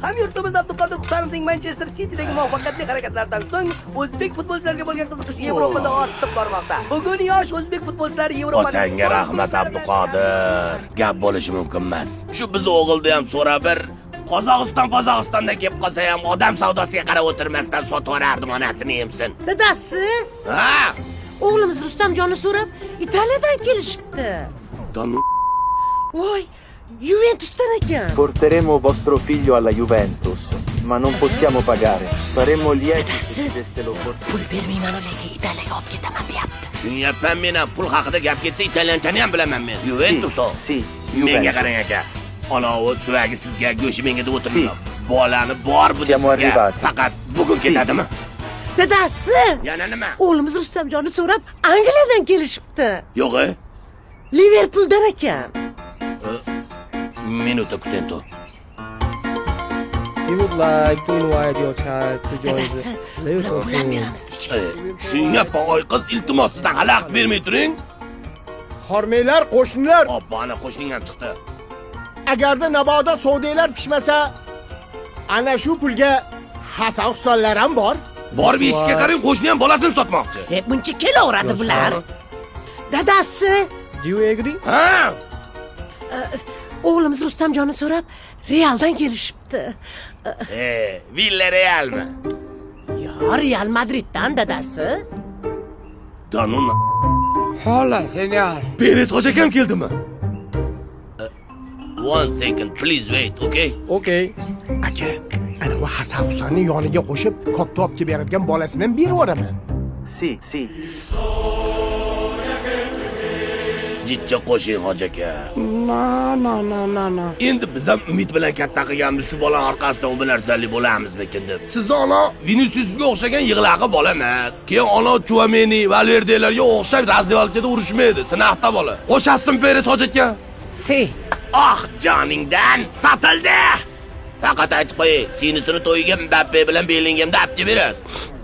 Hamyurtimiz Abduqodir Husanovning Manchester City'dagi muvaffaqiyatli harakatlaridan so'ng o'zbek futbolchilariga bo'lgan qiziqish Yevropada ortib bormoqda. Bugun yosh o'zbek futbolchilari Yevropada Otangga rahmat Abduqodir. Gap bo'lishi mumkin emas. Shu biz o'g'ilni ham so'ra bir Qozog'istonda kelib qolsa ham odam savdosiga qarab o'tirmasdan sotib yuborardim onasini emsin. Dadasi, Ha? o'g'limiz Rustamjonni so'rab Italiyadan kelishibdi. Donu. Voy, Juventusdan ekan. Porteremo vostro figlio alla Juventus, ma non possiamo pagare. Saremmo lieti Dadasi, se deste l'opportunità. pul bermayman ularga, Italiyaga olib ketaman deyapti. Tushunyapman men ham pul haqida gap ketsa italyanchani ham bilaman men. Juventus o. Sì, Menga Juventus. qarang aka. Anavi suvagi sizga, go'shi menga deb o'tirmang. Bolani bor bu Siamo sizga. arrivati. Faqat bugun ketadimi? Dadasi, Yana nima? o'g'limiz Rustamjonni so'rab Angliyadan kelishibdi. Yo'q-e? Liverpuldan ekan. Minuta kutento. He would like to invite your child to join Dadasi, the Liverpool ular bilan team. beramiz deychi. Tushunyapman, oy qiz, iltimos sizdan xalaqit bermay turing. Hormanglar, qo'shnilar, Obbo, ana qo'shning ham chiqdi. agarda nabodo savdolar pishmasa, ana shu pulga Hasan Husanlar ham bor. Borib eshikka qarang, qo'shni ham bolasini sotmoqchi. Buncha kelaveradi bular. Dadasi, Do you agree? Ha? o'g'limiz Rustamjonni so'rab Realdan kelishibdi. Villarealmi? Yo, Real Madriddan dadasi. Danun. Hola, genial. Perez hoji akam keldimi? One second, please wait, okay? Okay. Aka, ana u Hasan Husanning yoniga qo'shib, katta olib kelib beradigan bolasini ham berib yuboraman. Sì, sì. Jitcha qo'shing hoji aka. No. Endi biz ham umid bilan katta qilganmiz shu bola orqasidan u narsali bo'lamizmikin deb. Sizni ona Viniciusga o'xshagan yig'laqi bola emas. Keyin ona Chouameni, Valverdelarga o'xshab razdevalkada urushmaydi, sinaqda bola. Qo'shasizmi Perez hoji aka? Si. Ah, joningdan sotildi. Faqat aytib qo'ying, sinisini to'yiga Mbappe bilan Bellinghamda olib kelib berasiz.